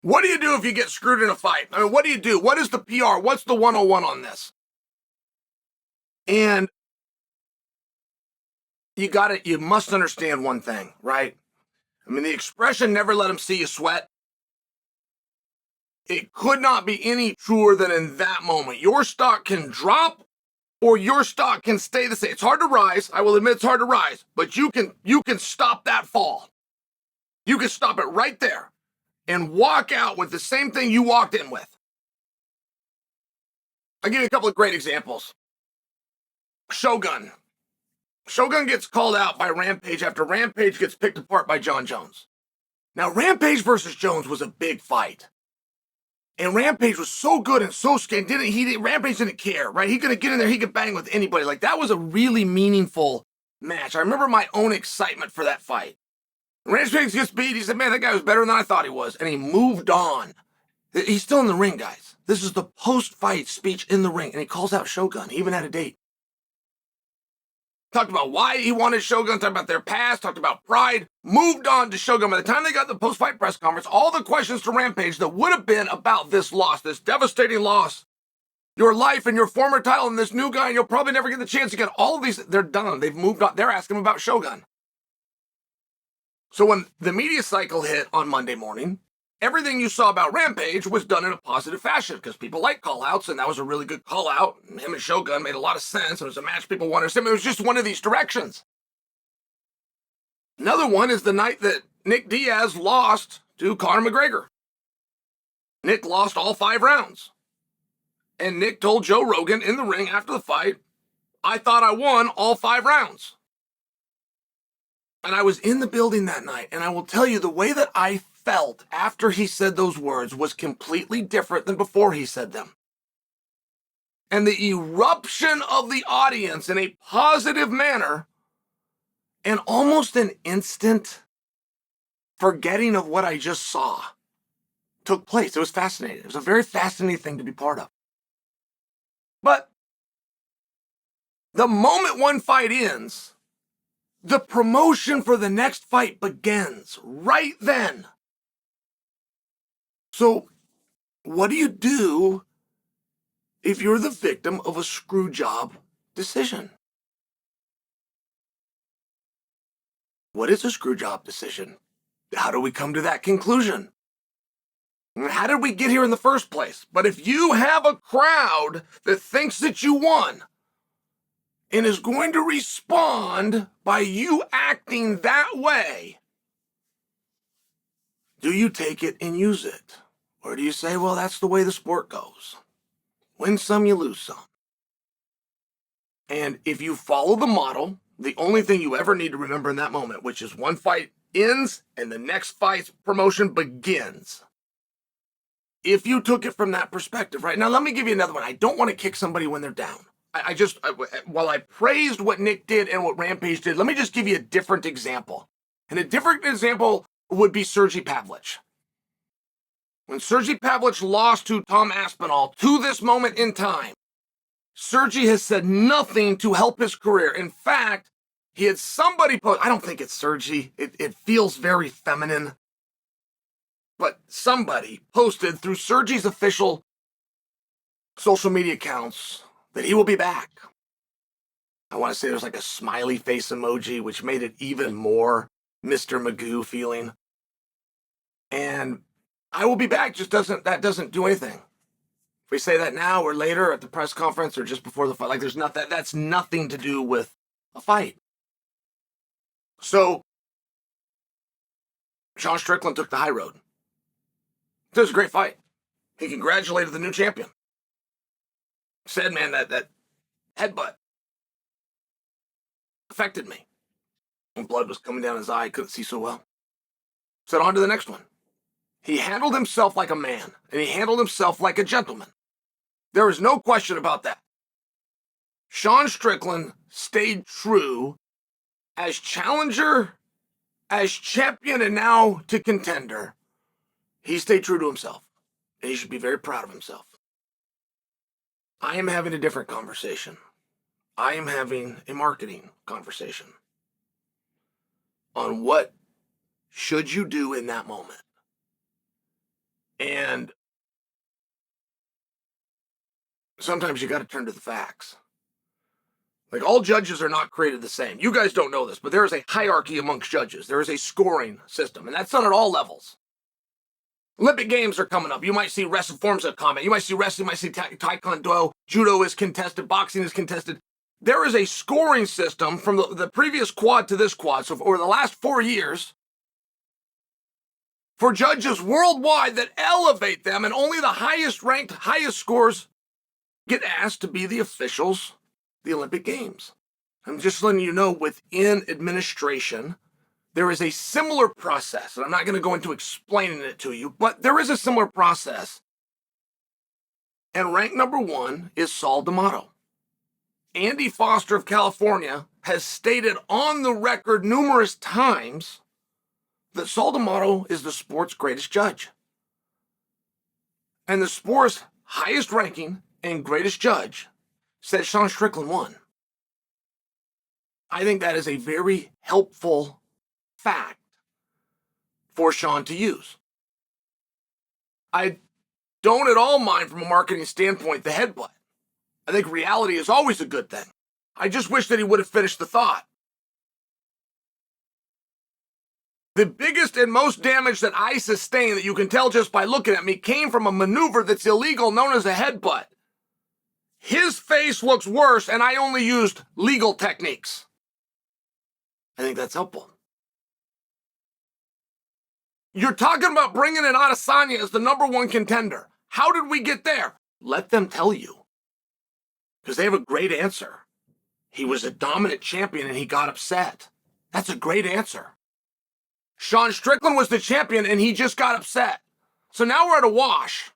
What do you do if you get screwed in a fight? I mean, what do you do? What is the PR? What's the 101 on this? And you must understand one thing, right? I mean, the expression never let him see you sweat. It could not be any truer than in that moment. Your stock can drop or your stock can stay the same. It's hard to rise. I will admit it's hard to rise, but you can stop that fall. You can stop it right there and walk out with the same thing you walked in with. I'll give you a couple of great examples. Shogun. Shogun gets called out by Rampage after Rampage gets picked apart by Jon Jones. Now, Rampage versus Jones was a big fight. And Rampage was so good and so scared. Rampage didn't care, right? He could get in there, he could bang with anybody. Like, that was a really meaningful match. I remember my own excitement for that fight. Rampage gets beat. He said, man, that guy was better than I thought he was. And he moved on. He's still in the ring, guys. This is the post-fight speech in the ring. And he calls out Shogun. He even had a date. Talked about why he wanted Shogun, talked about their past, talked about pride, moved on to Shogun. By the time they got the post-fight press conference, all the questions to Rampage that would have been about this loss, this devastating loss, your life and your former title and this new guy, and you'll probably never get the chance to get all of these, they're done. They've moved on. They're asking him about Shogun. So when the media cycle hit on Monday morning, everything you saw about Rampage was done in a positive fashion because people like call-outs, and that was a really good call-out. Him and Shogun made a lot of sense. It was a match people wanted to see. It was just one of these directions. Another one is the night that Nick Diaz lost to Conor McGregor. Nick lost all 5 rounds. And Nick told Joe Rogan in the ring after the fight, I thought I won all 5 rounds. And I was in the building that night, and I will tell you, the way that I felt after he said those words was completely different than before he said them. And the eruption of the audience in a positive manner and almost an instant forgetting of what I just saw took place. It was fascinating. It was a very fascinating thing to be part of. But the moment one fight ends, the promotion for the next fight begins right then. So, what do you do if you're the victim of a screw job decision? What is a screw job decision? How do we come to that conclusion? How did we get here in the first place? But if you have a crowd that thinks that you won and is going to respond by you acting that way, do you take it and use it? Or do you say, well, that's the way the sport goes. Win some, you lose some. And if you follow the model, the only thing you ever need to remember in that moment, which is one fight ends and the next fight's promotion begins. If you took it from that perspective, right? Now, let me give you another one. I don't want to kick somebody when they're down. While I praised what Nick did and what Rampage did, let me just give you a different example. And a different example would be Sergey Pavlich. When Sergey Pavlich lost to Tom Aspinall, to this moment in time, Sergey has said nothing to help his career. In fact, he had somebody post, I don't think it's Sergey, it feels very feminine, but somebody posted through Sergey's official social media accounts that he will be back. I want to say there's like a smiley face emoji, which made it even more Mr. Magoo feeling. And I will be back that doesn't do anything. If we say that now or later at the press conference or just before the fight, like that's nothing to do with a fight. So Sean Strickland took the high road. It was a great fight. He congratulated the new champion. Said, man, that headbutt affected me. And blood was coming down his eye. Couldn't see so well. Said, on to the next one. He handled himself like a man, and he handled himself like a gentleman. There is no question about that. Sean Strickland stayed true as challenger, as champion, and now to contender. He stayed true to himself, and he should be very proud of himself. I am having a different conversation. I am having a marketing conversation on what should you do in that moment. And sometimes you got to turn to the facts. Like, all judges are not created the same. You guys don't know this, but there is a hierarchy amongst judges. There is a scoring system, and that's done at all levels. Olympic Games are coming up. You might see wrestling forms of combat. You might see wrestling, you might see taekwondo, judo is contested, boxing is contested. There is a scoring system from the previous quad to this quad, so over the last 4 years, for judges worldwide that elevate them, and only the highest ranked, highest scores get asked to be the officials, the Olympic Games. I'm just letting you know, within administration, there is a similar process, and I'm not going to go into explaining it to you, but there is a similar process. And rank number 1 is Saul D'Amato. Andy Foster of California has stated on the record numerous times that Saul D'Amato is the sport's greatest judge. And the sport's highest ranking and greatest judge said Sean Strickland won. I think that is a very helpful fact for Sean to use. I don't at all mind, from a marketing standpoint, the headbutt. I think reality is always a good thing. I just wish that he would have finished the thought. The biggest and most damage that I sustained, that you can tell just by looking at me, came from a maneuver that's illegal known as a headbutt. His face looks worse, and I only used legal techniques. I think that's helpful. You're talking about bringing in Adesanya as the number 1 contender. How did we get there? Let them tell you. Because they have a great answer. He was a dominant champion and he got upset. That's a great answer. Sean Strickland was the champion and he just got upset. So now we're at a wash.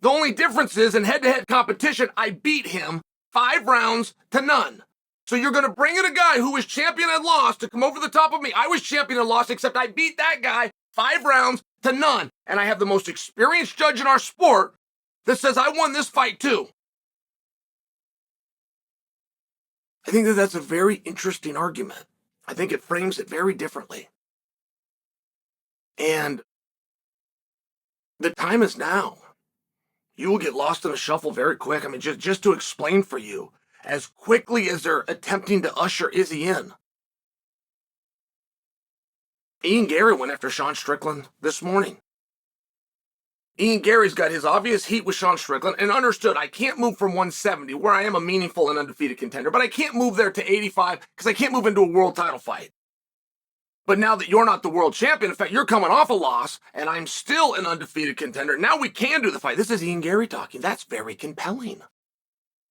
The only difference is, in head-to-head competition, I beat him 5 rounds to none. So you're going to bring in a guy who was champion and lost to come over the top of me. I was champion and lost, except I beat that guy 5 rounds to none. And I have the most experienced judge in our sport that says I won this fight too. I think that that's a very interesting argument. I think it frames it very differently. And the time is now. You will get lost in a shuffle very quick. I mean, just to explain for you, as quickly as they're attempting to usher Izzy in. Ian Gary went after Sean Strickland this morning. Ian Gary's got his obvious heat with Sean Strickland, and understood I can't move from 170, where I am a meaningful and undefeated contender, but I can't move there to 85 because I can't move into a world title fight. But now that you're not the world champion, in fact, you're coming off a loss, and I'm still an undefeated contender, now we can do the fight. This is Ian Gary talking. That's very compelling.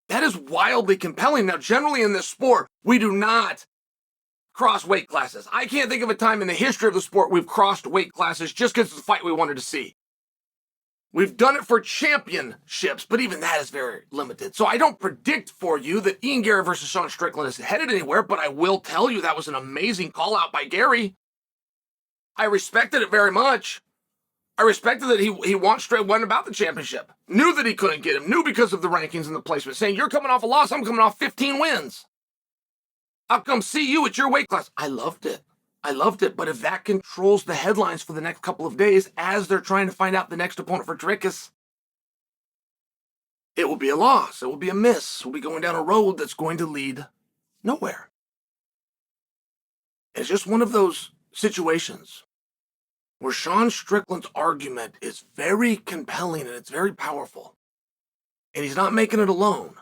That is wildly compelling. Now, generally in this sport, we do not cross weight classes. I can't think of a time in the history of the sport we've crossed weight classes just because it's the fight we wanted to see. We've done it for championships, but even that is very limited. So I don't predict for you that Ian Gary versus Sean Strickland is headed anywhere, but I will tell you that was an amazing call out by Gary. I respected it very much. I respected that he went about the championship. Knew that he couldn't get him. Knew because of the rankings and the placement. Saying, you're coming off a loss, I'm coming off 15 wins. I'll come see you at your weight class. I loved it. I loved it, but if that controls the headlines for the next couple of days as they're trying to find out the next opponent for Dricus, it will be a loss. It will be a miss. We'll be going down a road that's going to lead nowhere. It's just one of those situations where Sean Strickland's argument is very compelling and it's very powerful. And he's not making it alone.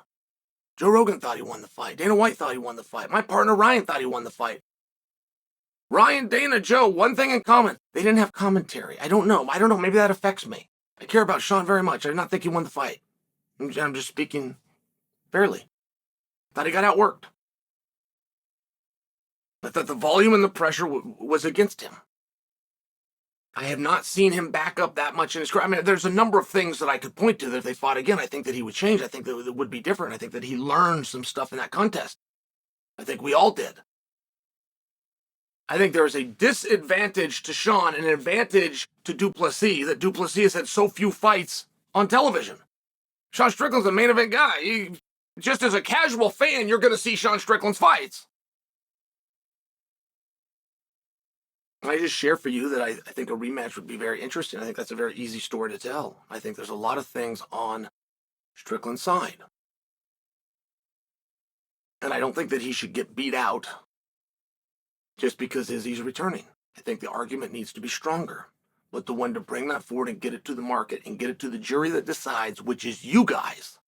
Joe Rogan thought he won the fight. Dana White thought he won the fight. My partner Ryan thought he won the fight. Ryan, Dana, Joe, one thing in common. They didn't have commentary. I don't know. Maybe that affects me. I care about Sean very much. I did not think he won the fight. I'm just speaking fairly. Thought he got outworked. I thought the volume and the pressure was against him. I have not seen him back up that much in his career. I mean, there's a number of things that I could point to that if they fought again, I think that he would change. I think that it would be different. I think that he learned some stuff in that contest. I think we all did. I think there is a disadvantage to Sean and an advantage to Duplessis, that Duplessis has had so few fights on television. Sean Strickland's a main event guy. Just as a casual fan, you're going to see Sean Strickland's fights. I just share for you that I think a rematch would be very interesting. I think that's a very easy story to tell. I think there's a lot of things on Strickland's side. And I don't think that he should get beat out just because he's returning. I think the argument needs to be stronger. But the one to bring that forward and get it to the market and get it to the jury that decides, which is you guys,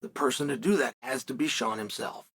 the person to do that has to be Sean himself.